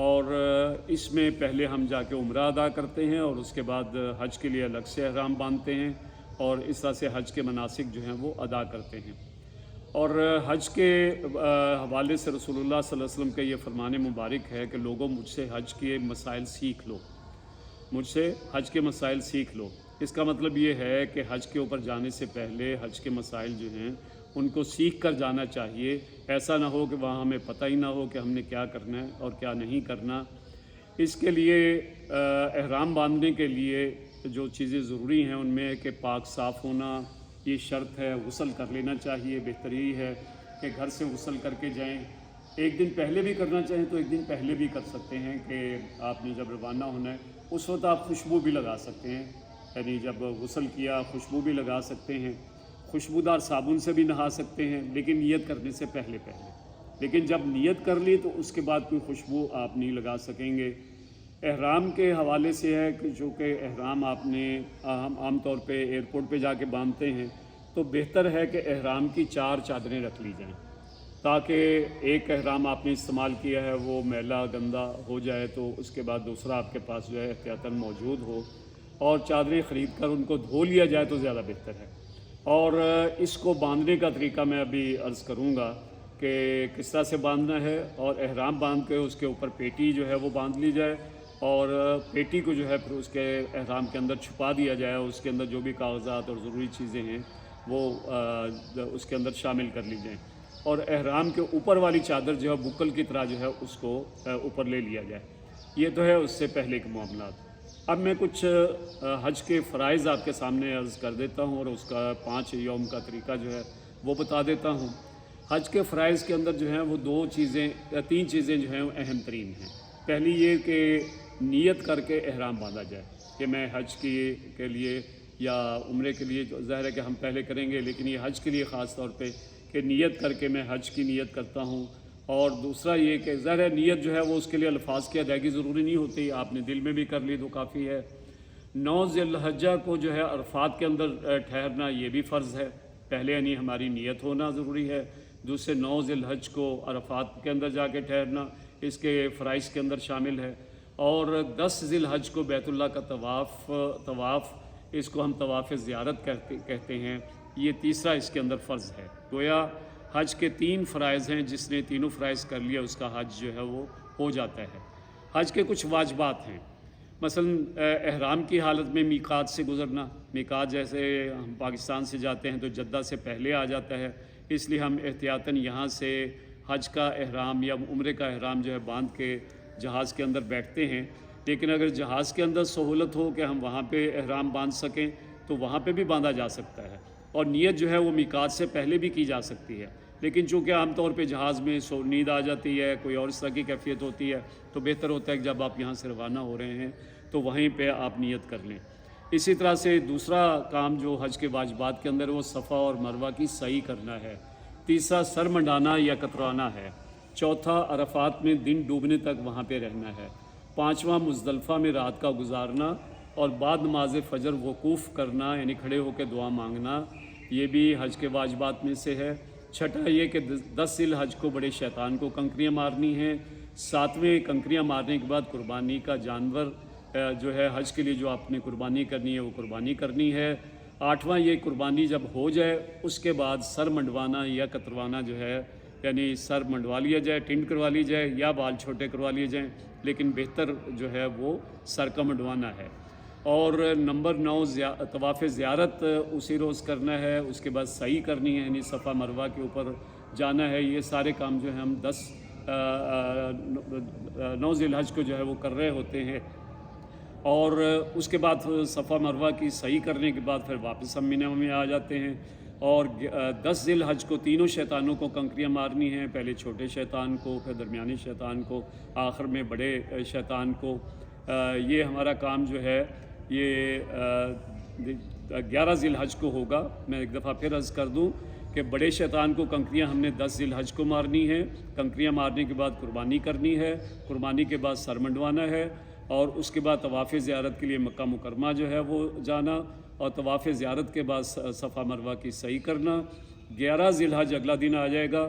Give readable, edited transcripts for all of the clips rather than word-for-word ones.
اور اس میں پہلے ہم جا کے عمرہ ادا کرتے ہیں اور اس کے بعد حج کے لیے الگ سے احرام باندھتے ہیں اور اس طرح سے حج کے مناسک جو ہیں وہ ادا کرتے ہیں۔ اور حج کے حوالے سے رسول اللہ صلی اللہ علیہ وسلم کا یہ فرمان مبارک ہے کہ لوگوں مجھ سے حج کے مسائل سیکھ لو، مجھ سے حج کے مسائل سیکھ لو۔ اس کا مطلب یہ ہے کہ حج کے اوپر جانے سے پہلے حج کے مسائل جو ہیں ان کو سیکھ کر جانا چاہیے۔ ایسا نہ ہو کہ وہاں ہمیں پتہ ہی نہ ہو کہ ہم نے کیا کرنا ہے اور کیا نہیں کرنا۔ اس کے لیے احرام باندھنے کے لیے جو چیزیں ضروری ہیں ان میں ہے کہ پاک صاف ہونا یہ شرط ہے، غسل کر لینا چاہیے، بہتری ہے کہ گھر سے غسل کر کے جائیں۔ ایک دن پہلے بھی کرنا چاہیں تو ایک دن پہلے بھی کر سکتے ہیں کہ آپ نے جب روانہ ہونا ہے اس وقت آپ خوشبو بھی لگا سکتے ہیں، یعنی جب غسل کیا خوشبو بھی لگا سکتے ہیں، خوشبودار صابن سے بھی نہا سکتے ہیں، لیکن نیت کرنے سے پہلے لیکن جب نیت کر لی تو اس کے بعد کوئی خوشبو آپ نہیں لگا سکیں گے۔ احرام کے حوالے سے ہے کہ چونکہ احرام آپ نے عام طور پہ ایئرپورٹ پہ جا کے باندھتے ہیں تو بہتر ہے کہ احرام کی 4 چادریں رکھ لی جائیں، تاکہ ایک احرام آپ نے استعمال کیا ہے وہ میلا گندا ہو جائے تو اس کے بعد دوسرا آپ کے پاس جو ہے احتیاطاً موجود ہو، اور چادریں خرید کر ان کو دھو لیا جائے تو زیادہ بہتر ہے۔ اور اس کو باندھنے کا طریقہ میں ابھی عرض کروں گا کہ کس طرح سے باندھنا ہے، اور احرام باندھ کے اس کے اوپر پیٹی جو ہے وہ باندھ لی جائے اور پیٹی کو جو ہے پھر اس کے احرام کے اندر چھپا دیا جائے، اس کے اندر جو بھی کاغذات اور ضروری چیزیں ہیں وہ اس کے اندر شامل کر لی جائیں، اور احرام کے اوپر والی چادر جو ہے بکل کی طرح جو ہے اس کو اوپر لے لیا جائے۔ یہ تو ہے اس سے پہلے کے معاملات۔ اب میں کچھ حج کے فرائض آپ کے سامنے عرض کر دیتا ہوں اور اس کا 5 یوم کا طریقہ جو ہے وہ بتا دیتا ہوں۔ حج کے فرائض کے اندر جو ہیں وہ 3 چیزیں جو ہیں وہ اہم ترین ہیں۔ پہلی یہ کہ نیت کر کے احرام باندھا جائے کہ میں حج کے لیے یا عمرے کے لیے، ظاہر ہے کہ ہم پہلے کریں گے لیکن یہ حج کے لیے خاص طور پہ کہ نیت کر کے میں حج کی نیت کرتا ہوں۔ اور دوسرا یہ کہ ظاہر ہے نیت جو ہے وہ اس کے لیے الفاظ کی ادائیگی ضروری نہیں ہوتی، آپ نے دل میں بھی کر لی تو کافی ہے۔ 9 ذی الحجہ کو جو ہے عرفات کے اندر ٹھہرنا یہ بھی فرض ہے، پہلے یعنی ہماری نیت ہونا ضروری ہے۔ دوسرے 9 ذی الحج کو عرفات کے اندر جا کے ٹھہرنا اس کے فرائض کے اندر شامل ہے، اور 10 ذی الحج کو بیت اللہ کا طواف اس کو ہم طواف زیارت کہتے ہیں، یہ تیسرا اس کے اندر فرض ہے۔ گویا حج کے 3 فرائض ہیں، جس نے تینوں فرائض کر لیا اس کا حج جو ہے وہ ہو جاتا ہے۔ حج کے کچھ واجبات ہیں، مثلا احرام کی حالت میں میقات سے گزرنا۔ میقات جیسے ہم پاکستان سے جاتے ہیں تو جدہ سے پہلے آ جاتا ہے، اس لیے ہم احتیاطاً یہاں سے حج کا احرام یا عمرے کا احرام جو ہے باندھ کے جہاز کے اندر بیٹھتے ہیں، لیکن اگر جہاز کے اندر سہولت ہو کہ ہم وہاں پہ احرام باندھ سکیں تو وہاں پہ بھی باندھا جا سکتا ہے، اور نیت جو ہے وہ میقات سے پہلے بھی کی جا سکتی ہے۔ لیکن چونکہ عام طور پہ جہاز میں نیند آ جاتی ہے، کوئی اور اس طرح کی کیفیت ہوتی ہے، تو بہتر ہوتا ہے کہ جب آپ یہاں سے روانہ ہو رہے ہیں تو وہیں پہ آپ نیت کر لیں۔ اسی طرح سے دوسرا کام جو حج کے واجبات کے اندر وہ صفا اور مروہ کی سعی کرنا ہے۔ تیسرا سر منڈانا یا کترانا ہے۔ چوتھا عرفات میں دن ڈوبنے تک وہاں پہ رہنا ہے۔ پانچواں مزدلفہ میں رات کا گزارنا اور بعد نماز فجر وقوف کرنا، یعنی کھڑے ہو کے دعا مانگنا، یہ بھی حج کے واجبات میں سے ہے۔ چھٹا یہ کہ 10 ذی الحج کو بڑے شیطان کو کنکریاں مارنی ہیں۔ 7ویں کنکریاں مارنے کے بعد قربانی کا جانور جو ہے حج کے لیے جو آپ نے قربانی کرنی ہے وہ قربانی کرنی ہے۔ 8واں یہ قربانی جب ہو جائے اس کے بعد سر منڈوانا یا کتروانا جو ہے، یعنی سر منڈوا لیا جائے، ٹنڈ کروا لی جائے یا بال چھوٹے کروا لیے جائیں، لیکن بہتر جو ہے وہ سر کا منڈوانا ہے۔ اور نمبر 9 طواف زیارت اسی روز کرنا ہے، اس کے بعد سعی کرنی ہے، یعنی صفا مروہ کے اوپر جانا ہے۔ یہ سارے کام جو ہیں ہم 9 ذی الحج کو جو ہے وہ کر رہے ہوتے ہیں، اور اس کے بعد صفا مروہ کی سعی کرنے کے بعد پھر واپس ہم مینا میں آ جاتے ہیں۔ اور 10 ذی الحج کو تینوں شیطانوں کو کنکریاں مارنی ہیں، پہلے چھوٹے شیطان کو، پھر درمیانی شیطان کو، آخر میں بڑے شیطان کو۔ یہ ہمارا کام جو ہے یہ 11 ذی الحج کو ہوگا۔ میں ایک دفعہ پھر عرض کر دوں کہ بڑے شیطان کو کنکریاں ہم نے 10 ذی الحج کو مارنی ہے، کنکریاں مارنے کے بعد قربانی کرنی ہے، قربانی کے بعد سر منڈوانا ہے، اور اس کے بعد طواف زیارت کے لیے مکہ مکرمہ جو ہے وہ جانا، اور طواف زیارت کے بعد صفا مروہ کی سعی کرنا۔ 11 ذی الحج اگلا دن آ جائے گا،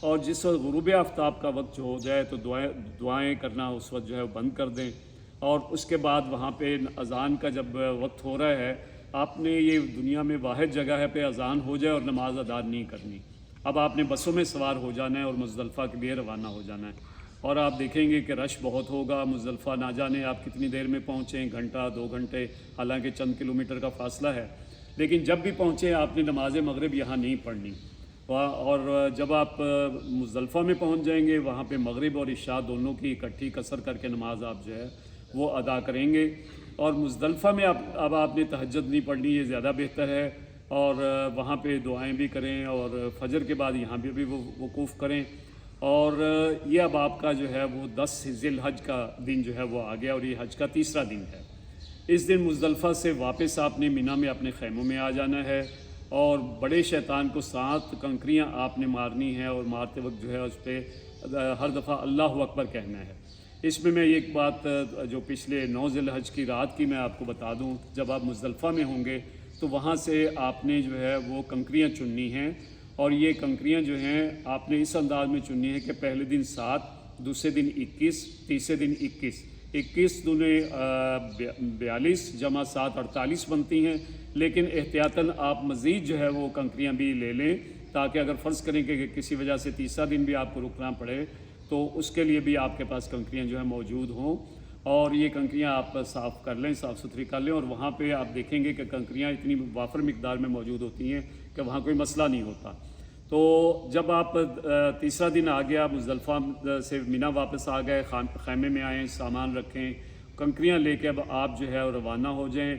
اور جس وقت غروب آفتاب کا وقت جو ہو جائے تو دعائیں کرنا اس وقت جو ہے بند کر دیں، اور اس کے بعد وہاں پہ اذان کا جب وقت ہو رہا ہے، آپ نے یہ دنیا میں واحد جگہ ہے پہ اذان ہو جائے اور نماز ادا نہیں کرنی، اب آپ نے بسوں میں سوار ہو جانا ہے اور مزدلفہ کے لیے روانہ ہو جانا ہے، اور آپ دیکھیں گے کہ رش بہت ہوگا، مزدلفہ نہ جانے آپ کتنی دیر میں پہنچیں، گھنٹہ 2 گھنٹے، حالانکہ چند کلومیٹر کا فاصلہ ہے، لیکن جب بھی پہنچیں آپ نے نماز مغرب یہاں نہیں پڑھنی، اور جب آپ مزدلفہ میں پہنچ جائیں گے وہاں پہ مغرب اور عشاء دونوں کی اکٹھی قصر کر کے نماز آپ جو ہے وہ ادا کریں گے، اور مزدلفہ میں اب آپ نے تہجد نہیں پڑھنی، یہ زیادہ بہتر ہے، اور وہاں پہ دعائیں بھی کریں اور فجر کے بعد یہاں پہ بھی وہ وقوف کریں، اور یہ اب آپ کا جو ہے وہ 10 ذی الحج کا دن جو ہے وہ آ گیا، اور یہ حج کا تیسرا دن ہے۔ اس دن مزدلفہ سے واپس آپ نے مینا میں اپنے خیموں میں آ جانا ہے، اور بڑے شیطان کو 7 کنکریاں آپ نے مارنی ہیں، اور مارتے وقت جو ہے اس پہ ہر دفعہ اللہ اکبر کہنا ہے۔ اس میں ایک بات جو پچھلے 9 ذی الحج کی رات کی میں آپ کو بتا دوں، جب آپ مزدلفہ میں ہوں گے تو وہاں سے آپ نے جو ہے وہ کنکریاں چننی ہیں، اور یہ کنکریاں جو ہیں آپ نے اس انداز میں چننی ہے کہ پہلے دن 7، دوسرے دن 21، تیسرے دن 21 دونے 42 جمع 7 48 بنتی ہیں، لیکن احتیاطاً آپ مزید جو ہے وہ کنکریاں بھی لے لیں، تاکہ اگر فرض کریں کہ کسی وجہ سے تیسرا دن بھی آپ کو رکنا پڑے تو اس کے لیے بھی آپ کے پاس کنکریاں جو ہے موجود ہوں، اور یہ کنکریاں آپ صاف کر لیں، صاف ستھری کر لیں، اور وہاں پہ آپ دیکھیں گے کہ کنکریاں اتنی وافر مقدار میں موجود ہوتی ہیں کہ وہاں کوئی مسئلہ نہیں ہوتا۔ تو جب آپ تیسرا دن آ گیا، مزدلفہ سے مینا واپس آ گئے، خیمے میں آئیں، سامان رکھیں، کنکریاں لے کے اب آپ جو ہے روانہ ہو جائیں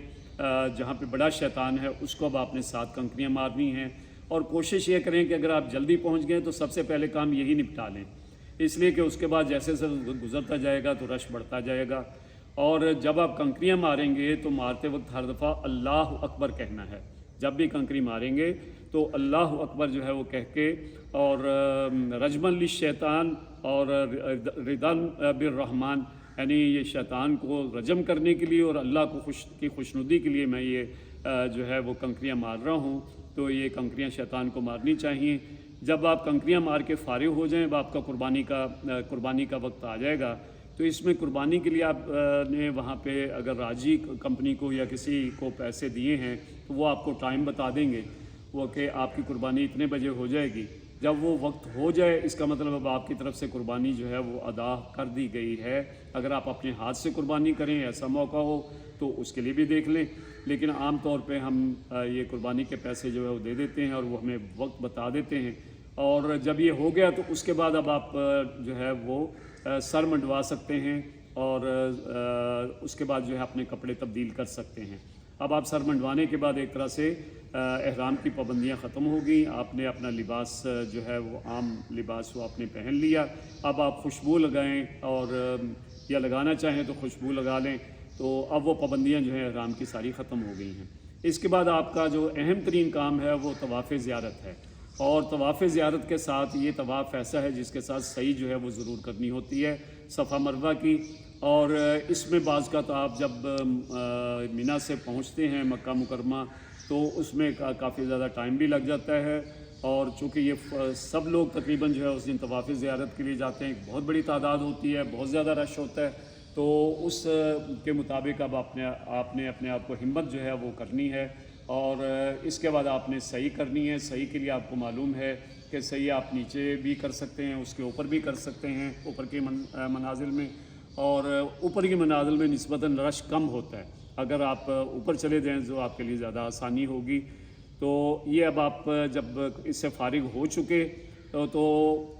جہاں پہ بڑا شیطان ہے، اس کو اب آپ نے 7 کنکریاں مارنی ہیں، اور کوشش یہ کریں کہ اگر آپ جلدی پہنچ گئے تو سب سے پہلے کام یہی نپٹا لیں، اس لیے کہ اس کے بعد جیسے گزرتا جائے گا تو رش بڑھتا جائے گا، اور جب آپ کنکریاں ماریں گے تو مارتے وقت ہر دفعہ اللہ اکبر کہنا ہے، جب بھی کنکری ماریں گے تو اللہ اکبر جو ہے وہ کہہ کے، اور رجما للشیطان اور ردان بالرحمن، یعنی یہ شیطان کو رجم کرنے کے لیے اور اللہ کو خوشنودی کے لیے میں یہ جو ہے وہ کنکریاں مار رہا ہوں، تو یہ کنکریاں شیطان کو مارنی چاہیے۔ جب آپ کنکریاں مار کے فارغ ہو جائیں، اب آپ کا قربانی کا وقت آ جائے گا، تو اس میں قربانی کے لیے آپ نے وہاں پہ اگر راجی کمپنی کو یا کسی کو پیسے دیے ہیں تو وہ آپ کو ٹائم بتا دیں گے، وہ کہ آپ کی قربانی اتنے بجے ہو جائے گی، جب وہ وقت ہو جائے اس کا مطلب اب آپ کی طرف سے قربانی جو ہے وہ ادا کر دی گئی ہے۔ اگر آپ اپنے ہاتھ سے قربانی کریں، ایسا موقع ہو تو اس کے لیے بھی دیکھ لیں، لیکن عام طور پہ ہم یہ قربانی کے پیسے جو ہے وہ دے دیتے ہیں اور وہ ہمیں وقت بتا دیتے ہیں، اور جب یہ ہو گیا تو اس کے بعد اب آپ جو ہے وہ سر منڈوا سکتے ہیں، اور اس کے بعد جو ہے اپنے کپڑے تبدیل کر سکتے ہیں۔ اب آپ سر منڈوانے کے بعد ایک طرح سے احرام کی پابندیاں ختم ہو گئیں، آپ نے اپنا لباس جو ہے وہ عام لباس وہ آپ نے پہن لیا، اب آپ خوشبو لگائیں، اور یا لگانا چاہیں تو خوشبو لگا لیں، تو اب وہ پابندیاں جو ہیں احرام کی ساری ختم ہو گئی ہیں۔ اس کے بعد آپ کا جو اہم ترین کام ہے وہ طواف زیارت ہے، اور طواف زیارت کے ساتھ یہ طواف ایسا ہے جس کے ساتھ سعی جو ہے وہ ضرور کرنی ہوتی ہے صفا مروہ کی، اور اس میں بعض کا تو آپ جب مینا سے پہنچتے ہیں مکہ مکرمہ تو اس میں کافی زیادہ ٹائم بھی لگ جاتا ہے، اور چونکہ یہ سب لوگ تقریباً جو ہے اس دن طواف زیارت کے لیے جاتے ہیں، بہت بڑی تعداد ہوتی ہے، بہت زیادہ رش ہوتا ہے، تو اس کے مطابق اب آپ نے اپنے آپ کو ہمت جو ہے وہ کرنی ہے، اور اس کے بعد آپ نے صحیح کرنی ہے۔ صحیح کے لیے آپ کو معلوم ہے کہ صحیح آپ نیچے بھی کر سکتے ہیں، اس کے اوپر بھی کر سکتے ہیں، اوپر کے منازل میں، اور اوپر کی منازل میں نسبتاً رش کم ہوتا ہے، اگر آپ اوپر چلے جائیں تو آپ کے لیے زیادہ آسانی ہوگی۔ تو یہ اب آپ جب اس سے فارغ ہو چکے تو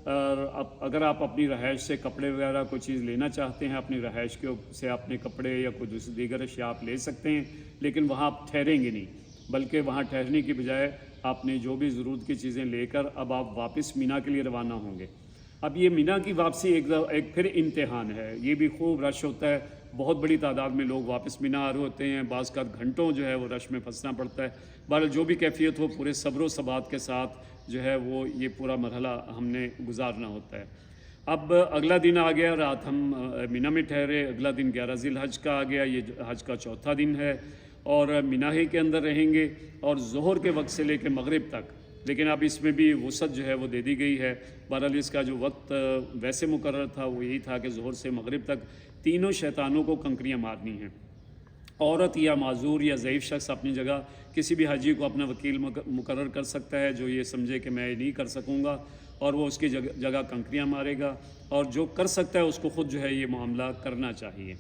اگر آپ اپنی رہائش سے کپڑے وغیرہ کوئی چیز لینا چاہتے ہیں، اپنی رہائش کے سے اپنے کپڑے یا کوئی دیگر اشیاء آپ لے سکتے ہیں، لیکن وہاں آپ ٹھہریں گے نہیں، بلکہ وہاں ٹھہرنے کی بجائے آپ نے جو بھی ضرورت کی چیزیں لے کر اب آپ واپس مینا کے لیے روانہ ہوں گے۔ اب یہ مینا کی واپسی ایک پھر امتحان ہے، یہ بھی خوب رش ہوتا ہے، بہت بڑی تعداد میں لوگ واپس مینا آ رہے ہوتے ہیں، بعض کا گھنٹوں جو ہے وہ رش میں پھنسنا پڑتا ہے۔ بہرحال جو بھی کیفیت ہو، پورے صبر و ثبات کے ساتھ جو ہے وہ یہ پورا مرحلہ ہم نے گزارنا ہوتا ہے۔ اب اگلا دن آ گیا، رات ہم مینا میں ٹھہرے، اگلا دن 11 ذی الحج کا آ گیا، یہ حج کا چوتھا دن ہے، اور مینا ہی کے اندر رہیں گے، اور ظہر کے وقت سے لے کے مغرب تک لیکن اب اس میں بھی وسعت جو ہے وہ دے دی گئی ہے۔ بہرحال اس کا جو وقت ویسے مقرر تھا وہ یہی تھا کہ ظہر سے مغرب تک تینوں شیطانوں کو کنکریاں مارنی ہیں۔ عورت یا معذور یا ضعیف شخص اپنی جگہ کسی بھی حاجی کو اپنا وکیل مقرر کر سکتا ہے جو یہ سمجھے کہ میں نہیں کر سکوں گا، اور وہ اس کی جگہ کنکریاں مارے گا، اور جو کر سکتا ہے اس کو خود جو ہے یہ معاملہ کرنا چاہیے۔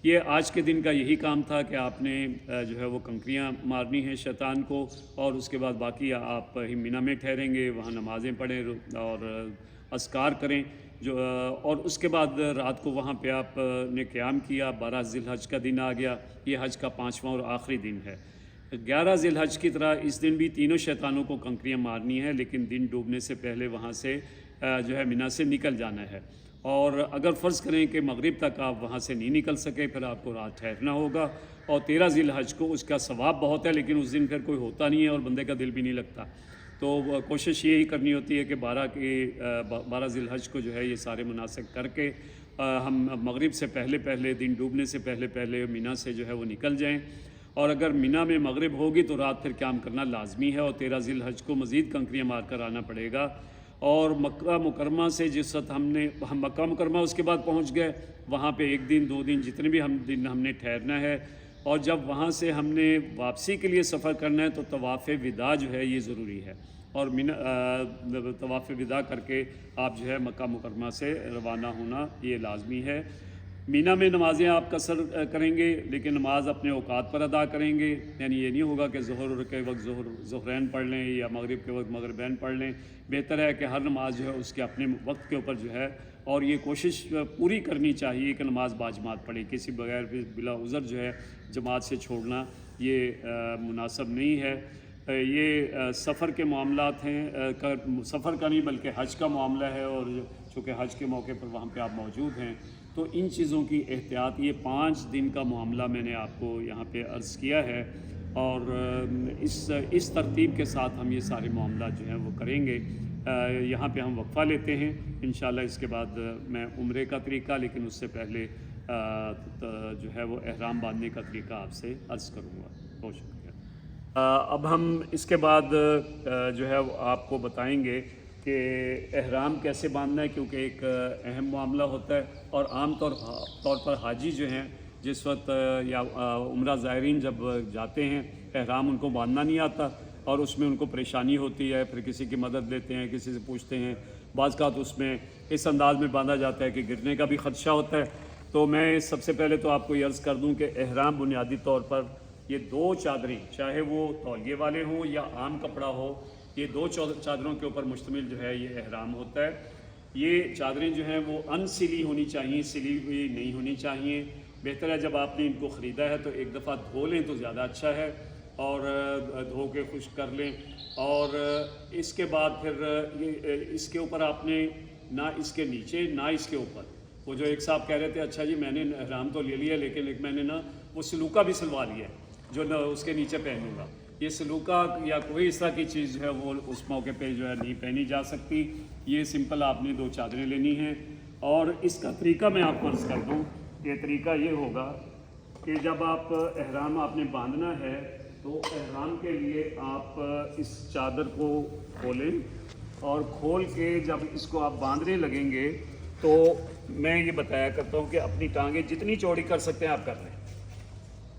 یہ آج کے دن کا یہی کام تھا کہ آپ نے جو ہے وہ کنکریاں مارنی ہیں شیطان کو، اور اس کے بعد باقی آپ مینا میں ٹھہریں گے، وہاں نمازیں پڑھیں اور اذکار کریں اور اس کے بعد رات کو وہاں پہ آپ نے قیام کیا۔ 12 ذی الحج کا دن آ گیا، یہ حج کا 5واں اور آخری دن ہے۔ 11 ذی الحج کی طرح اس دن بھی تینوں شیطانوں کو کنکریاں مارنی ہے، لیکن دن ڈوبنے سے پہلے وہاں سے جو ہے مینا سے نکل جانا ہے۔ اور اگر فرض کریں کہ مغرب تک آپ وہاں سے نہیں نکل سکے، پھر آپ کو رات ٹھہرنا ہوگا۔ اور 13 ذی الحج کو اس کا ثواب بہت ہے، لیکن اس دن پھر کوئی ہوتا نہیں ہے اور بندے کا دل بھی نہیں لگتا، تو کوشش یہی کرنی ہوتی ہے کہ 12 ذی الحج کو جو ہے یہ سارے مناسک کر کے ہم مغرب سے پہلے دن ڈوبنے سے پہلے مینا سے جو ہے وہ نکل جائیں۔ اور اگر مینا میں مغرب ہوگی تو رات پھر قیام کرنا لازمی ہے، اور 13 ذی الحج کو مزید کنکریاں مار کر آنا پڑے گا۔ اور مکہ مکرمہ سے جس وقت ہم مکہ مکرمہ اس کے بعد پہنچ گئے، وہاں پہ 1 دن 2 دن جتنے بھی دن ہم نے ٹھہرنا ہے، اور جب وہاں سے ہم نے واپسی کے لیے سفر کرنا ہے تو طواف وداع جو ہے یہ ضروری ہے، اور طواف وداع کر کے آپ جو ہے مکہ مکرمہ سے روانہ ہونا یہ لازمی ہے۔ مینا میں نمازیں آپ قصر کریں گے، لیکن نماز اپنے اوقات پر ادا کریں گے، یعنی یہ نہیں ہوگا کہ ظہر کے وقت ظہرین پڑھ لیں یا مغرب کے وقت مغربین پڑھ لیں۔ بہتر ہے کہ ہر نماز جو ہے اس کے اپنے وقت کے اوپر جو ہے، اور یہ کوشش پوری کرنی چاہیے کہ نماز باجماعت پڑھیں، کسی بغیر بلا عذر جو ہے جماعت سے چھوڑنا یہ مناسب نہیں ہے۔ یہ سفر کے معاملات ہیں، سفر کا نہیں بلکہ حج کا معاملہ ہے، اور چونکہ حج کے موقع پر وہاں پہ آپ موجود ہیں تو ان چیزوں کی احتیاط، یہ 5 دن کا معاملہ میں نے آپ کو یہاں پہ عرض کیا ہے، اور اس ترتیب کے ساتھ ہم یہ سارے معاملات جو ہیں وہ کریں گے۔ یہاں پہ ہم وقفہ لیتے ہیں، انشاءاللہ اس کے بعد میں عمرے کا طریقہ، لیکن اس سے پہلے جو ہے وہ احرام باندھنے کا طریقہ آپ سے عرض کروں گا۔ بہت شکریہ۔ اب ہم اس کے بعد جو ہے وہ آپ کو بتائیں گے کہ احرام کیسے باندھنا ہے، کیونکہ ایک اہم معاملہ ہوتا ہے، اور عام طور پر حاجی جو ہیں جس وقت یا عمرہ زائرین جب جاتے ہیں، احرام ان کو باندھنا نہیں آتا، اور اس میں ان کو پریشانی ہوتی ہے، پھر کسی کی مدد لیتے ہیں، کسی سے پوچھتے ہیں، بعض کا تو اس میں اس انداز میں باندھا جاتا ہے کہ گرنے کا بھی خدشہ ہوتا ہے۔ تو میں سب سے پہلے تو آپ کو یہ عرض کر دوں کہ احرام بنیادی طور پر یہ 2 چادریں، چاہے وہ تولیے والے ہوں یا عام کپڑا ہو، یہ 2 چادروں کے اوپر مشتمل جو ہے یہ احرام ہوتا ہے۔ یہ چادریں جو ہیں وہ ان سلی ہونی چاہیے، سلی ہوئی نہیں ہونی چاہیے۔ بہتر ہے جب آپ نے ان کو خریدا ہے تو ایک دفعہ دھو لیں تو زیادہ اچھا ہے، اور دھو کے خشک کر لیں، اور اس کے بعد پھر اس کے اوپر آپ نے نہ اس کے نیچے نہ اس کے اوپر، وہ جو ایک صاحب کہہ رہے تھے اچھا جی میں نے احرام تو لے لیا لیکن میں نے نا وہ سلوکہ بھی سلوا لیا ہے جو نہ اس کے نیچے پہنوں گا، یہ سلوکہ یا کوئی اس طرح کی چیز جو ہے وہ اس موقع پہ جو ہے نہیں پہنی جا سکتی۔ یہ سمپل آپ نے 2 چادریں لینی ہیں، اور اس کا طریقہ میں آپ کو عرض کر دوں کہ طریقہ یہ ہوگا کہ جب آپ احرام آپ نے باندھنا ہے تو احرام کے لیے آپ اس چادر کو کھولیں، اور کھول کے جب اس کو آپ باندھنے لگیں گے تو میں یہ بتایا کرتا ہوں کہ اپنی ٹانگیں جتنی چوڑی کر سکتے ہیں آپ کر لیں،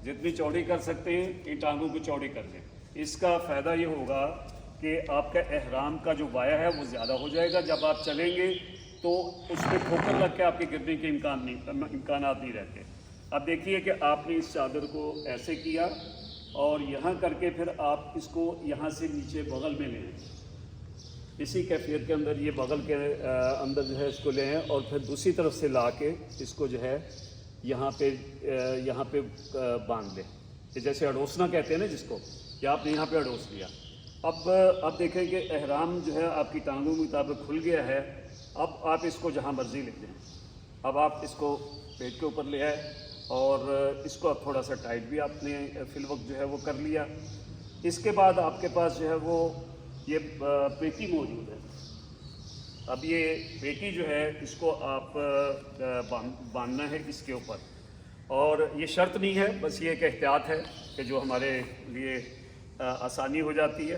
جتنی چوڑی کر سکتے ہیں ان ٹانگوں کو چوڑی کر لیں۔ اس کا فائدہ یہ ہوگا کہ آپ کا احرام کا جو وایا ہے وہ زیادہ ہو جائے گا، جب آپ چلیں گے تو اس میں ٹھوکر لگ کے آپ کے گرنے کے امکانات نہیں رہتے۔ اب دیکھیے کہ آپ نے اس چادر کو ایسے کیا اور یہاں کر کے پھر آپ اس کو یہاں سے نیچے بغل میں لیں، اسی کیفیت کے اندر یہ بغل کے اندر جو ہے اس کو لیں، اور پھر دوسری طرف سے لا کے اس کو جو ہے یہاں پہ باندھ لیں، جیسے اڑوسنا کہتے ہیں نا جس کو، یا آپ نے یہاں پہ اڑوس لیا۔ اب دیکھیں کہ احرام جو ہے آپ کی ٹانگوں کے مطابق کھل گیا ہے، اب آپ اس کو جہاں مرضی لے جائیں۔ اب آپ اس کو پیٹ کے اوپر لے آئے، اور اس کو اب تھوڑا سا ٹائٹ بھی آپ نے فی الوقت جو ہے وہ کر لیا۔ اس کے بعد آپ کے پاس جو ہے وہ یہ پیٹی موجود ہے۔ اب یہ پیٹی جو ہے اس کو آپ باندھنا ہے اس کے اوپر، اور یہ شرط نہیں ہے، بس یہ ایک احتیاط ہے کہ جو ہمارے لیے آسانی ہو جاتی ہے۔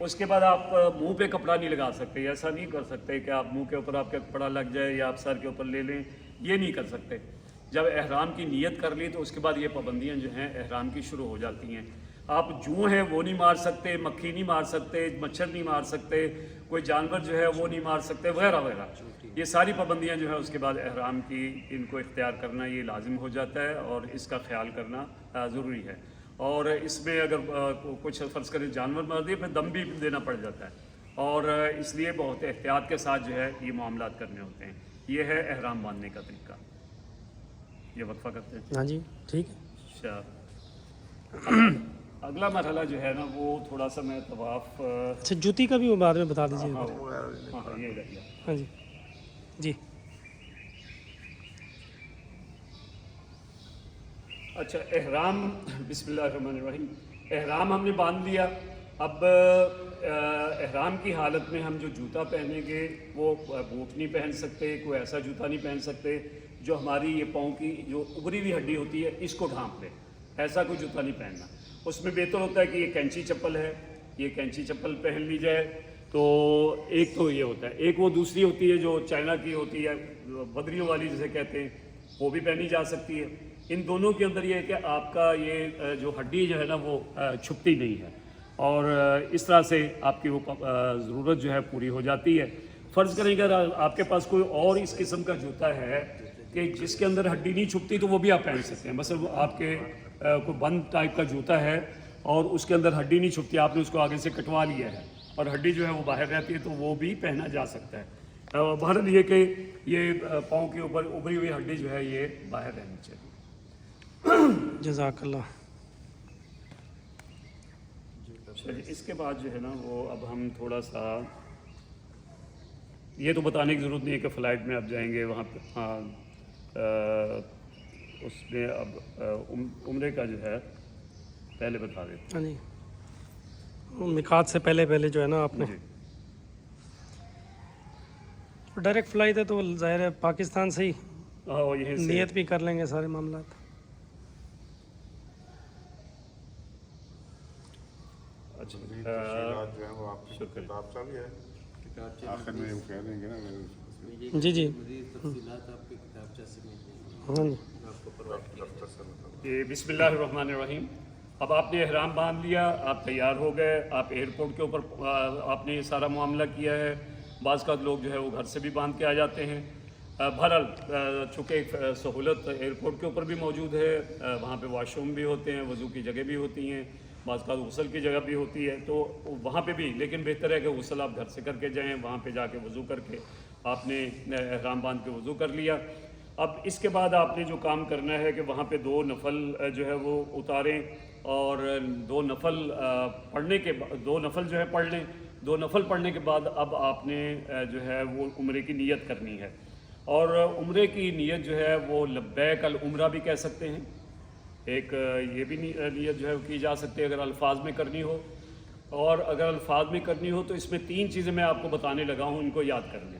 اس کے بعد آپ منہ پہ کپڑا نہیں لگا سکتے، ایسا نہیں کر سکتے کہ آپ منہ کے اوپر آپ کا کپڑا لگ جائے یا آپ سر کے اوپر لے لیں، یہ نہیں کر سکتے۔ جب احرام کی نیت کر لی تو اس کے بعد یہ پابندیاں جو ہیں احرام کی شروع ہو جاتی ہیں۔ آپ جو ہیں وہ نہیں مار سکتے، مکھی نہیں مار سکتے، مچھر نہیں مار سکتے، کوئی جانور جو ہے وہ نہیں مار سکتے، وغیرہ وغیرہ۔ یہ ساری پابندیاں جو ہے اس کے بعد احرام کی ان کو اختیار کرنا یہ لازم ہو جاتا ہے اور اس کا خیال کرنا ضروری ہے۔ اور اس میں اگر کچھ فرض کریں جانور مار دیے، پھر دم بھی دینا پڑ جاتا ہے، اور اس لیے بہت احتیاط کے ساتھ جو ہے یہ معاملات کرنے ہوتے ہیں۔ یہ ہے احرام باندھنے کا طریقہ۔ یہ وقفہ کرتے ہیں؟ ہاں جی ٹھیک ہے۔ اچھا، اگلا مرحلہ جو ہے نا وہ تھوڑا سا میں طواف، اچھا جوتی کا بھی بعد میں بتا دیجیے۔ ہاں یہ رہ گیا۔ ہاں جی جی اچھا، احرام، بسم اللہ الرحمن الرحیم، احرام ہم نے باندھ لیا۔ اب احرام کی حالت میں ہم جو جوتا پہنیں گے وہ بوٹ نہیں پہن سکتے، کوئی ایسا جوتا نہیں پہن سکتے جو ہماری یہ پاؤں کی جو ابری ہوئی ہڈی ہوتی ہے اس کو ڈھانپ لے، ایسا کوئی جوتا نہیں پہننا۔ اس میں بہتر ہوتا ہے کہ یہ کینچی چپل ہے، یہ کینچی چپل پہن لی جائے۔ تو ایک تو یہ ہوتا ہے، ایک وہ دوسری ہوتی ہے جو چائنا کی ہوتی ہے، بدریوں والی جسے کہتے ہیں، وہ بھی پہنی جا سکتی ہے۔ ان دونوں کے اندر یہ ہے کہ آپ کا یہ جو ہڈی جو ہے نا وہ چھپتی نہیں ہے، اور اس طرح سے آپ کی وہ ضرورت جو ہے پوری ہو جاتی ہے۔ فرض کریں کہ اگر آپ کے پاس کوئی اور اس قسم کا جوتا ہے کہ جس کے اندر ہڈی نہیں چھپتی تو وہ بھی آپ پہن سکتے ہیں۔ مثلا آپ کے کوئی بند ٹائپ کا جوتا ہے اور اس کے اندر ہڈی نہیں چھپتی، آپ نے اس کو آگے سے کٹوا لیا ہے اور ہڈی جو ہے وہ باہر رہتی ہے تو وہ بھی پہنا جا سکتا ہے۔ بہرحال یہ کہ یہ پاؤں کے اوپر ابری ہوئی ہڈی جو ہے یہ باہر رہنی چاہیے۔ جزاک اللہ۔ اس کے بعد جو ہے نا وہ اب ہم تھوڑا سا یہ تو بتانے کی ضرورت نہیں ہے کہ فلائٹ میں آپ جائیں گے وہاں پہ اس میں اب عمرے کا جو ہے پہلے بتا دیتے ہاں جی، میقات سے پہلے جو ہے نا آپ نے جی۔ ڈائریکٹ فلائٹ ہے تو ظاہر ہے پاکستان سے ہی یہیں سے نیت بھی کر لیں گے سارے معاملات۔ اچھا، تفصیلات جو ہیں وہ آپ کی کتاب چالی ہے، آخر میں وہ کہہ دیں گے نا جی جی تفصیلات آپ کی کتابچہ سے مل جائیں گی، ہاں جی آپ کو پرووائڈ کیا جائے گا۔ یہ بسم اللہ الرحمن الرحیم۔ اب آپ نے احرام باندھ لیا، آپ تیار ہو گئے، آپ ایئرپورٹ کے اوپر آپ نے یہ سارا معاملہ کیا ہے۔ بعض کا لوگ جو ہے وہ گھر سے بھی باندھ کے آ جاتے ہیں۔ بہرحال چونکہ ایک سہولت ایئرپورٹ کے اوپر بھی موجود ہے، وہاں پہ واش روم بھی ہوتے ہیں، وضو کی جگہ بھی ہوتی ہیں، بعض کا غسل کی جگہ بھی ہوتی ہے، تو وہاں پہ بھی، لیکن بہتر ہے کہ غسل آپ گھر سے کر کے جائیں، وہاں پہ جا کے وضو کر کے آپ نے احرام باندھ کے وضو کر لیا۔ اب اس کے بعد آپ نے جو کام کرنا ہے کہ وہاں پہ 2 نفل جو ہے وہ اتاریں، اور 2 نفل پڑھنے کے بعد 2 نفل جو ہے پڑھ لیں۔ 2 نفل پڑھنے کے بعد اب آپ نے جو ہے وہ عمرے کی نیت کرنی ہے، اور عمرے کی نیت جو ہے وہ لبیک العمرہ بھی کہہ سکتے ہیں، ایک یہ بھی نیت جو ہے کی جا سکتی ہے اگر الفاظ میں کرنی ہو، اور اگر الفاظ میں کرنی ہو تو اس میں 3 چیزیں میں آپ کو بتانے لگا ہوں، ان کو یاد کر لیں۔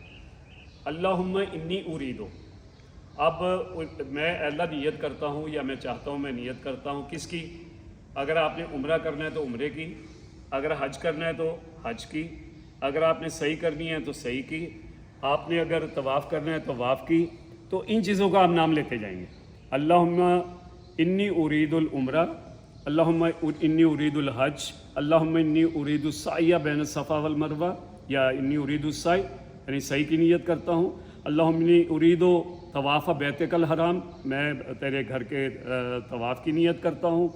اللہم انی اریدو، اب میں اللہ نیت کرتا ہوں یا میں چاہتا ہوں، میں نیت کرتا ہوں کس کی؟ اگر آپ نے عمرہ کرنا ہے تو عمرے کی، اگر حج کرنا ہے تو حج کی، اگر آپ نے صحیح کرنی ہے تو صحیح کی، آپ نے اگر طواف کرنا ہے تو طواف کی۔ تو ان چیزوں کا آپ نام لیتے جائیں گے۔ اللہم انی ارید العمرہ، اللہم انی ارید الحج، اللہم انی ارید السعی بین الصفا والمروہ، یا انی ارید السعی یعنی صحیح کی نیت کرتا ہوں۔ اللہم انی ارید طواف بیتک الحرام، میں تیرے گھر کے طواف کی نیت کرتا ہوں۔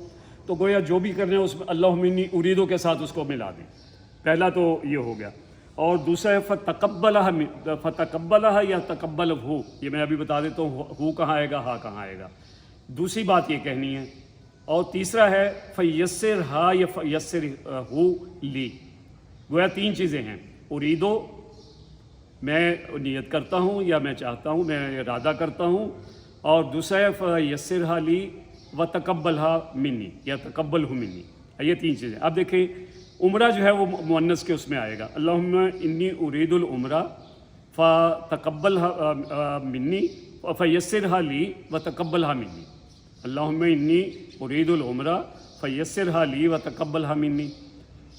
تو گویا جو بھی کرنا ہے اس میں اللہم انی اریدو کے ساتھ اس کو ملا دیں۔ پہلا تو یہ ہو گیا، اور دوسرا ہے فتقبلہ یا تقبل ہو، یہ میں ابھی بتا دیتا ہوں، ہو کہاں آئے گا، ہاں کہاں آئے گا، دوسری بات یہ کہنی ہے۔ اور تیسرا ہے فیسر ہا یا فیسر ہو لی، گویا 3 چیزیں ہیں، اریدو میں نیت کرتا ہوں یا میں چاہتا ہوں، میں ارادہ کرتا ہوں، اور دوسرا ہے فیسر ہا لی و تقبل ہا منی یا تقبل ہو منی، یہ 3 چیزیں۔ اب دیکھیں عمرہ جو ہے وہ مؤنث کے اس میں آئے گا، اللہم انی ارید العمرہ فتقبلها منی فیسرها لی وتقبلها منی، اللہم انی ارید العمرہ فیسرها لی وتقبلها منی۔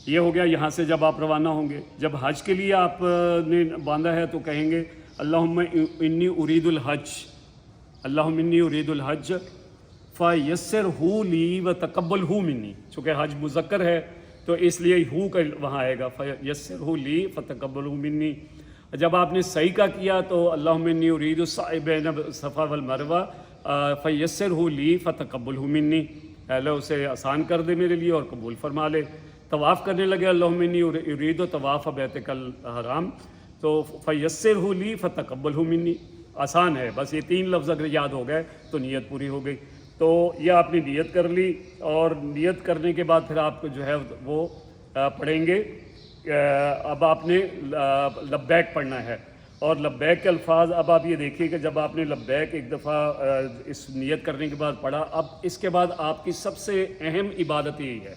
یہ ہو گیا یہاں سے جب آپ روانہ ہوں گے. جب حج کے لیے آپ نے باندھا ہے تو کہیں گے اللہم انی ارید الحج، اللہم انی ارید الحج فیسرہ لی وتقبلہ منی. چونکہ حج مذکر ہے تو اس لیے ہو کا وہاں آئے گا، فیسرہ لی فتقبلہ منی. جب آپ نے سعی کا کیا تو اللہم انی ارید السعی بین الصفا والمروہ فیسرہ لی فتقبلہ منی. اللہ اسے آسان کر دے میرے لیے اور قبول فرما لے. طواف کرنے لگے اللہم انی ارید طواف بیتک الحرام تو فیسرہ لی فتقبلہ منی. آسان ہے، بس یہ 3 لفظ اگر یاد ہو گئے تو نیت پوری ہو گئی. تو یہ آپ نے نیت کر لی، اور نیت کرنے کے بعد پھر آپ کو جو ہے وہ پڑھیں گے. اب آپ نے لبیک پڑھنا ہے، اور لبیک کے الفاظ اب آپ یہ دیکھیے کہ جب آپ نے لبیک ایک دفعہ اس نیت کرنے کے بعد پڑھا، اب اس کے بعد آپ کی سب سے اہم عبادت یہی ہے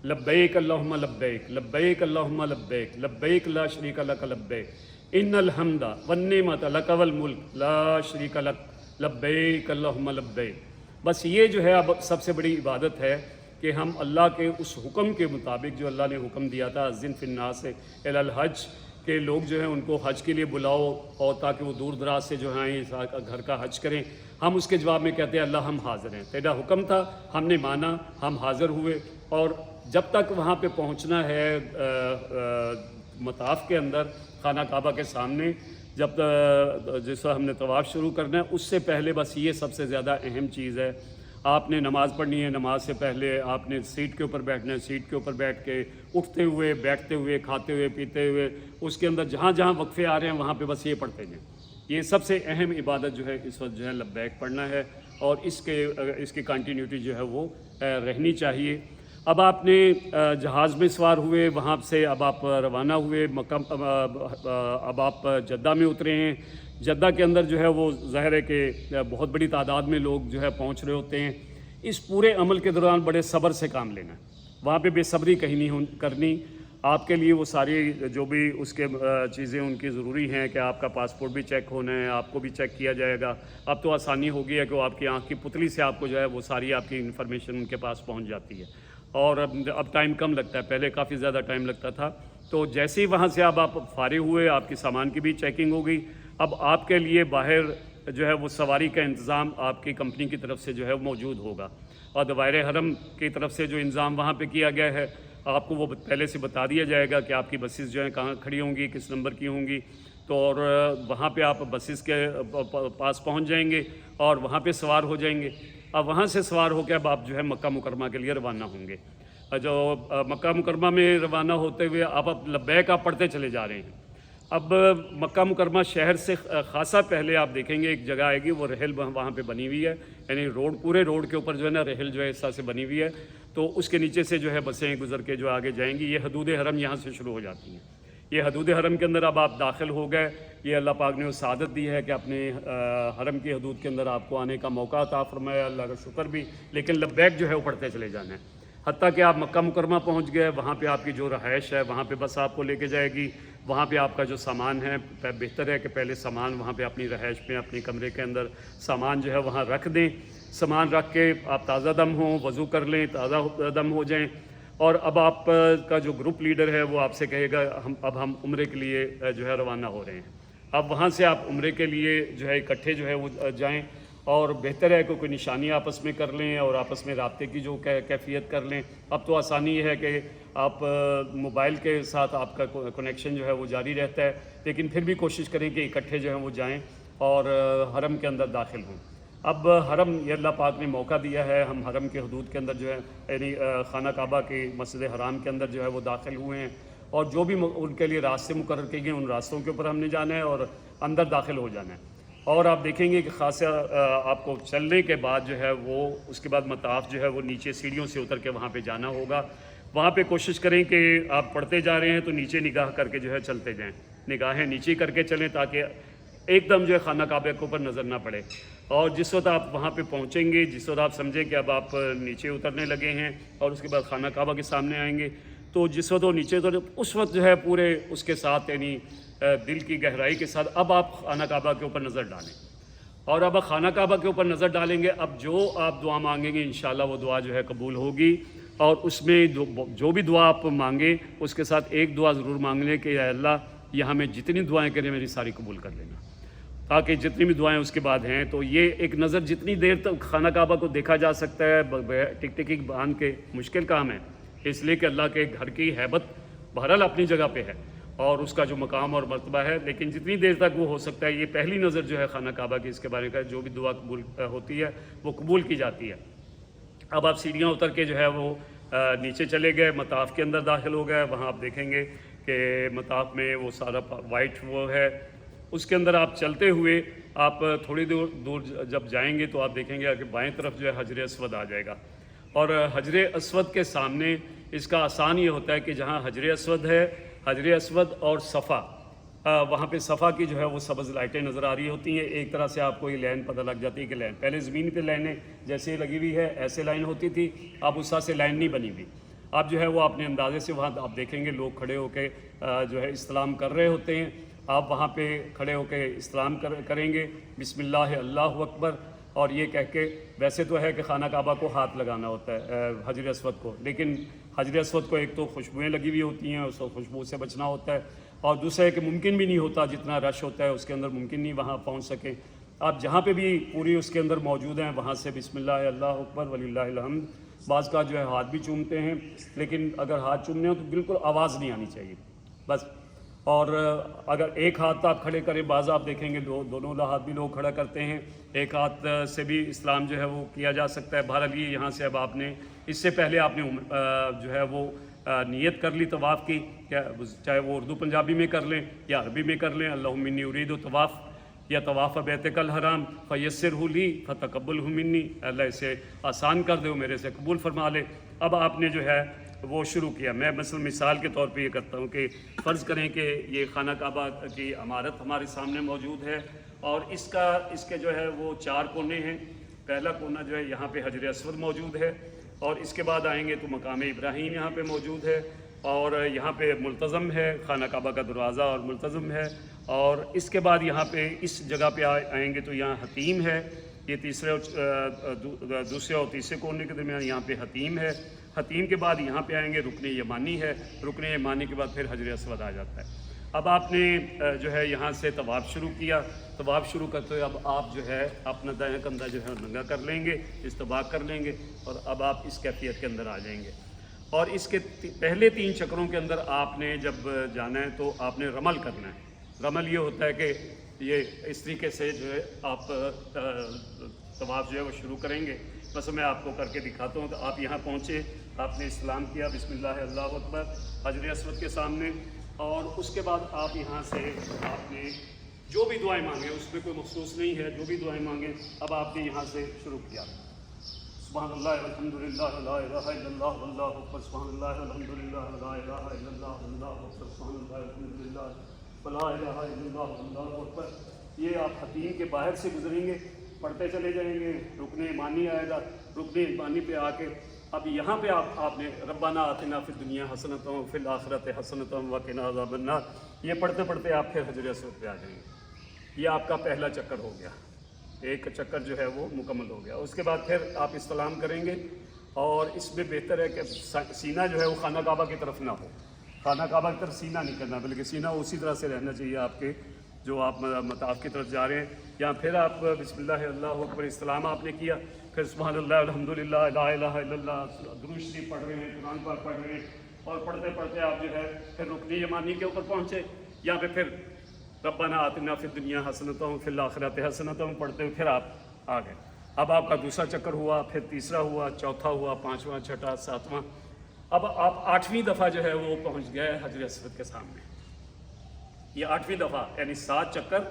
لبیک اللہم لبیک، لبیک اللہم لبیک، لبیک لا شریک لک لبیک، ان الحمد والنعمت لک والملک لا شریک لک لبیک اللہم لبیک. بس یہ جو ہے اب سب سے بڑی عبادت ہے کہ ہم اللہ کے اس حکم کے مطابق جو اللہ نے حکم دیا تھا اذن فی الناس الی الحج، کہ لوگ جو ہیں ان کو حج کے لیے بلاؤ اور تاکہ وہ دور دراز سے جو ہیں گھر کا حج کریں. ہم اس کے جواب میں کہتے ہیں اللہ ہم حاضر ہیں، تیرا حکم تھا ہم نے مانا، ہم حاضر ہوئے. اور جب تک وہاں پہ پہنچنا ہے مطاف کے اندر خانہ کعبہ کے سامنے، جب جس وقت ہم نے طواف شروع کرنا ہے اس سے پہلے بس یہ سب سے زیادہ اہم چیز ہے. آپ نے نماز پڑھنی ہے، نماز سے پہلے آپ نے سیٹ کے اوپر بیٹھنا ہے، سیٹ کے اوپر بیٹھ کے اٹھتے ہوئے، بیٹھتے ہوئے، کھاتے ہوئے، پیتے ہوئے، اس کے اندر جہاں جہاں وقفے آ رہے ہیں وہاں پہ بس یہ پڑھتے جائیں. یہ سب سے اہم عبادت جو ہے اس وقت جو ہے لبیک پڑھنا ہے، اور اس کی کنٹینیوٹی جو ہے وہ رہنی چاہیے. اب آپ نے جہاز میں سوار ہوئے، وہاں سے اب آپ روانہ ہوئے مکہ، اب آپ جدہ میں اترے ہیں. جدہ کے اندر جو ہے وہ ظاہر ہے کہ بہت بڑی تعداد میں لوگ جو ہے پہنچ رہے ہوتے ہیں. اس پورے عمل کے دوران بڑے صبر سے کام لینا ہے، وہاں پہ بے صبری کہیں نہیں کرنی. آپ کے لیے وہ ساری جو بھی اس کے چیزیں ان کی ضروری ہیں کہ آپ کا پاسپورٹ بھی چیک ہونا ہے، آپ کو بھی چیک کیا جائے گا. اب تو آسانی ہو گئی ہے کہ وہ آپ کی آنکھ کی پتلی سے آپ کو جو ہے وہ ساری آپ کی انفارمیشن ان کے پاس پہنچ جاتی ہے، اور اب ٹائم کم لگتا ہے، پہلے کافی زیادہ ٹائم لگتا تھا. تو جیسے ہی وہاں سے اب آپ فارغ ہوئے، آپ کی سامان کی بھی چیکنگ ہو گئی. اب آپ کے لیے باہر جو ہے وہ سواری کا انتظام آپ کی کمپنی کی طرف سے جو ہے موجود ہوگا، اور دوائر حرم کی طرف سے جو انتظام وہاں پہ کیا گیا ہے آپ کو وہ پہلے سے بتا دیا جائے گا کہ آپ کی بسیز جو ہیں کہاں کھڑی ہوں گی، کس نمبر کی ہوں گی. تو اور وہاں پہ آپ بسیز کے پاس پہنچ جائیں گے اور وہاں پہ سوار ہو جائیں گے. اب وہاں سے سوار ہو کے اب آپ جو ہے مکہ مکرمہ کے لیے روانہ ہوں گے. جو مکہ مکرمہ میں روانہ ہوتے ہوئے اب لبیک آپ پڑھتے چلے جا رہے ہیں. اب مکہ مکرمہ شہر سے خاصا پہلے آپ دیکھیں گے ایک جگہ آئے گی، وہ رحل وہاں پہ بنی ہوئی ہے، یعنی روڈ پورے روڈ کے اوپر جو ہے نا رحل جو ہے اس طرح سے بنی ہوئی ہے. تو اس کے نیچے سے جو ہے بسیں گزر کے جو آگے جائیں گی. یہ حدود حرم یہاں سے شروع ہو جاتی ہیں. یہ حدود حرم کے اندر اب آپ داخل ہو گئے. یہ اللہ پاک نے وہ سعادت دی ہے کہ اپنے حرم کی حدود کے اندر آپ کو آنے کا موقع عطا فرمایا، اللہ کا شکر بھی. لیکن لبیک جو ہے وہ پڑھتے چلے جانا ہے حتیٰ کہ آپ مکہ مکرمہ پہنچ گئے. وہاں پہ آپ کی جو رہائش ہے وہاں پہ بس آپ کو لے کے جائے گی. وہاں پہ آپ کا جو سامان ہے بہتر ہے کہ پہلے سامان وہاں پہ اپنی رہائش میں اپنے کمرے کے اندر سامان جو ہے وہاں رکھ دیں. سامان رکھ کے آپ تازہ دم ہوں، وضو کر لیں، تازہ دم ہو جائیں. اور اب آپ کا جو گروپ لیڈر ہے وہ آپ سے کہے گا ہم عمرے کے لیے جو ہے روانہ ہو رہے ہیں. اب وہاں سے آپ عمرے کے لیے جو ہے اکٹھے جو ہے وہ جائیں، اور بہتر ہے کہ کوئی نشانی آپس میں کر لیں اور آپس میں رابطے کی جو کیفیت کر لیں. اب تو آسانی یہ ہے کہ آپ موبائل کے ساتھ آپ کا کنیکشن جو ہے وہ جاری رہتا ہے، لیکن پھر بھی کوشش کریں کہ اکٹھے جو ہیں وہ جائیں اور حرم کے اندر داخل ہوں. اب حرم یہ اللہ پاک نے موقع دیا ہے، ہم حرم کے حدود کے اندر جو ہے یعنی خانہ کعبہ کے مسجد حرام کے اندر جو ہے وہ داخل ہوئے ہیں، اور جو بھی ان کے لیے راستے مقرر کیے گئے ان راستوں کے اوپر ہم نے جانا ہے اور اندر داخل ہو جانا ہے. اور آپ دیکھیں گے کہ خاصا آپ کو چلنے کے بعد جو ہے وہ اس کے بعد مطاف جو ہے وہ نیچے سیڑھیوں سے اتر کے وہاں پہ جانا ہوگا. وہاں پہ کوشش کریں کہ آپ پڑھتے جا رہے ہیں تو نیچے نگاہ کر کے جو ہے چلتے جائیں، نگاہیں نیچے کر کے چلیں تاکہ ایک دم جو ہے خانہ کعبہ کے اوپر نظر نہ پڑے. اور جس وقت آپ وہاں پہ پہنچیں گے، جس وقت آپ سمجھیں کہ اب آپ نیچے اترنے لگے ہیں اور اس کے بعد خانہ کعبہ کے سامنے آئیں گے، تو جس وقت وہ نیچے اتر اس وقت جو ہے پورے اس کے ساتھ یعنی دل کی گہرائی کے ساتھ اب آپ خانہ کعبہ کے اوپر نظر ڈالیں. اور اب خانہ کعبہ کے اوپر نظر ڈالیں گے، اب جو آپ دعا مانگیں گے انشاءاللہ وہ دعا جو ہے قبول ہوگی. اور اس میں جو بھی دعا آپ مانگیں اس کے ساتھ ایک دعا ضرور مانگ لیں کہ اے اللہ یہ ہمیں جتنی دعائیں کریں میری ساری قبول کر لینا، تاکہ جتنی بھی دعائیں اس کے بعد ہیں تو یہ ایک نظر جتنی دیر تک خانہ کعبہ کو دیکھا جا سکتا ہے ٹکٹکی باندھ کے مشکل کام ہے، اس لیے کہ اللہ کے گھر کی ہیبت بہرحال اپنی جگہ پہ ہے اور اس کا جو مقام اور مرتبہ ہے، لیکن جتنی دیر تک وہ ہو سکتا ہے یہ پہلی نظر جو ہے خانہ کعبہ کی اس کے بارے کا جو بھی دعا قبول ہوتی ہے وہ قبول کی جاتی ہے۔ اب آپ سیڑھیاں اتر کے جو ہے وہ نیچے چلے گئے، مطاف کے اندر داخل ہو گئے، وہاں آپ دیکھیں گے کہ مطاف میں وہ سارا وائٹ وہ ہے، اس کے اندر آپ چلتے ہوئے آپ تھوڑی دور جب جائیں گے تو آپ دیکھیں گے کہ بائیں طرف جو ہے حجر اسود آ جائے گا، اور حجر اسود کے سامنے اس کا آسان یہ ہوتا ہے کہ جہاں حجر اسود ہے، حجر اسود اور صفا، وہاں پہ صفا کی جو ہے وہ سبز لائٹیں نظر آ رہی ہوتی ہیں، ایک طرح سے آپ کو یہ لائن پتہ لگ جاتی ہے کہ لائن پہلے زمین پہ لائنیں جیسے لگی ہوئی ہے ایسے لائن ہوتی تھی، اب اس طرح سے لائن نہیں بنی ہوئی، اب جو ہے وہ اپنے اندازے سے وہاں آپ دیکھیں گے لوگ کھڑے ہو کے جو ہے استلام کر رہے ہوتے ہیں، آپ وہاں پہ کھڑے ہو کے استلام کریں گے بسم اللہ اللہ اکبر، اور یہ کہہ کے ویسے تو ہے کہ خانہ کعبہ کو ہاتھ لگانا ہوتا ہے حجر اسود کو، لیکن حجر اسود کو ایک تو خوشبوئیں لگی ہوئی ہوتی ہیں، اس کو خوشبو سے بچنا ہوتا ہے، اور دوسرا ہے کہ ممکن بھی نہیں ہوتا جتنا رش ہوتا ہے اس کے اندر ممکن نہیں وہاں پہنچ سکیں، آپ جہاں پہ بھی پوری اس کے اندر موجود ہیں وہاں سے بسم اللہ اللہ اکبر وللہ الحمد، بعض کا جو ہے ہاتھ بھی چومتے ہیں، لیکن اگر ہاتھ چومنے ہو تو بالکل آواز نہیں آنی چاہیے بس، اور اگر ایک ہاتھ آپ کھڑے کریں، بعض آپ دیکھیں گے دونوں ہاتھ بھی لوگ کھڑا کرتے ہیں، ایک ہاتھ سے بھی اسلام جو ہے وہ کیا جا سکتا ہے، بہرحال یہ یہاں سے اب آپ نے اس سے پہلے آپ نے جو ہے وہ نیت کر لی طواف کی، چاہے وہ اردو پنجابی میں کر لیں یا عربی میں کر لیں، اللہم انی ارید طواف یا طواف بیتک الحرام فیسرہ لی فتقبلہ منی، اللہ اسے آسان کر دے میرے سے قبول فرما لے۔ اب آپ نے جو ہے وہ شروع کیا، میں مثال کے طور پہ یہ کرتا ہوں کہ فرض کریں کہ یہ خانہ کعبہ کی عمارت ہمارے سامنے موجود ہے، اور اس کے جو ہے وہ 4 کونے ہیں، پہلا کونا جو ہے یہاں پہ حجر اسود موجود ہے، اور اس کے بعد آئیں گے تو مقام ابراہیم یہاں پہ موجود ہے، اور یہاں پہ ملتزم ہے خانہ کعبہ کا دروازہ اور ملتزم ہے، اور اس کے بعد یہاں پہ اس جگہ پہ آئیں گے تو یہاں حتیم ہے، یہ دوسرے اور تیسرے کونے کے درمیان یہاں پہ حتیم ہے، حتیم کے بعد یہاں پہ آئیں گے رکن یمانی ہے، رکن یمانی کے بعد پھر حجر اسود آ جاتا ہے۔ اب آپ نے جو ہے یہاں سے طواف شروع کیا، طواف شروع کرتے ہوئے اب آپ جو ہے اپنا دائیں کندھا جو ہے ننگا کر لیں گے، استباق کر لیں گے، اور اب آپ اس کیفیت کے اندر آ جائیں گے، اور اس کے پہلے 3 چکروں کے اندر آپ نے جب جانا ہے تو آپ نے رمل کرنا ہے۔ رمل یہ ہوتا ہے کہ یہ اس طریقے سے جو ہے آپ طواف جو ہے وہ شروع کریں گے، بس میں آپ کو کر کے دکھاتا ہوں۔ تو آپ یہاں پہنچے، آپ نے استلام کیا بسم اللہ اللہ اکبر حجر اسود کے سامنے، اور اس کے بعد آپ یہاں سے آپ نے جو بھی دعائیں مانگیں، اس میں کوئی مخصوص نہیں ہے، جو بھی دعائیں مانگیں اب آپ نے یہاں سے شروع کیا، سبحان اللہ الحمدللہ لا الہ الا اللہ واللہ اکبر، سبحان اللہ الحمدللہ لا الہ الا اللہ واللہ اکبر، سبحان اللہ الحمدللہ لا الہ الا اللہ واللہ اکبر۔ یہ آپ حتیم کے باہر سے گزریں گے، پڑھتے چلے جائیں گے، رکن یمانی آئے گا، رکن یمانی پہ آ کے اب یہاں پہ آپ نے ربنا آتنا فی الدنیا حسنۃ وفی الآخرۃ حسنۃ وقنا عذاب النار، یہ پڑھتے پڑھتے آپ پھر حجر اسود پہ آ جائیں گے۔ یہ آپ کا پہلا چکر ہو گیا، ایک چکر جو ہے وہ مکمل ہو گیا۔ اس کے بعد پھر آپ استلام کریں گے، اور اس میں بہتر ہے کہ سینہ جو ہے وہ خانہ کعبہ کی طرف نہ ہو، خانہ کعبہ کی طرف سینہ نہیں کرنا، بلکہ سینہ اسی طرح سے رہنا چاہیے آپ کے جو آپ مطاف کی طرف جا رہے ہیں۔ یا پھر آپ بسم اللہ اللہ اکبر استلام آپ نے کیا، پھر سبحان اللہ الحمدللہ لا الہ الا اللہ درود شریف پڑھ رہے ہیں، قرآن پاک پڑھ رہے ہیں، اور پڑھتے پڑھتے آپ جو ہے پھر رکن یمانی کے اوپر پہنچے، یا پھر ربنا آتنا فی الدنیا حسنۃ وفی الآخرۃ حسنۃ پڑھتے ہوئے پھر آپ آ گئے۔ اب آپ کا دوسرا چکر ہوا، پھر تیسرا ہوا، چوتھا ہوا، 5واں، 6واں، 7واں، اب آپ 8ویں دفعہ جو ہے وہ پہنچ گئے حجر اسود کے سامنے۔ یہ 8ویں دفعہ یعنی 7 چکر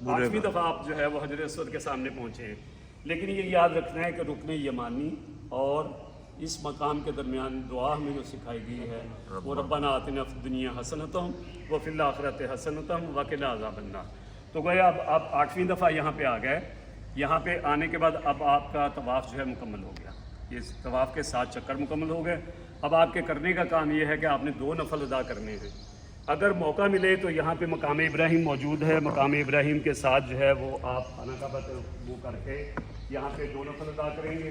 8ویں دفعہ آپ جو ہے وہ حجر اسود کے سامنے پہنچے ہیں، لیکن یہ یاد رکھنا ہے کہ رکن یمانی اور اس مقام کے درمیان دعا ہمیں جو سکھائی گئی ہے وہ ربنا آتنا فی الدنیا حسنۃ وفی الآخرۃ حسنۃ وقنا عذاب النار۔ تو گویا اب آپ 8ویں دفعہ یہاں پہ آ گئے، یہاں پہ آنے کے بعد اب آپ کا طواف جو ہے مکمل ہو گیا، یہ طواف کے 7 چکر مکمل ہو گئے۔ اب آپ کے کرنے کا کام یہ ہے کہ آپ نے 2 نفل ادا کرنے ہیں۔ اگر موقع ملے تو یہاں پہ مقام ابراہیم موجود ہے، مقام ابراہیم کے ساتھ جو ہے وہ آپ خانہ کعبہ سے وہ کر کے یہاں پہ 2 نفل ادا کریں گے،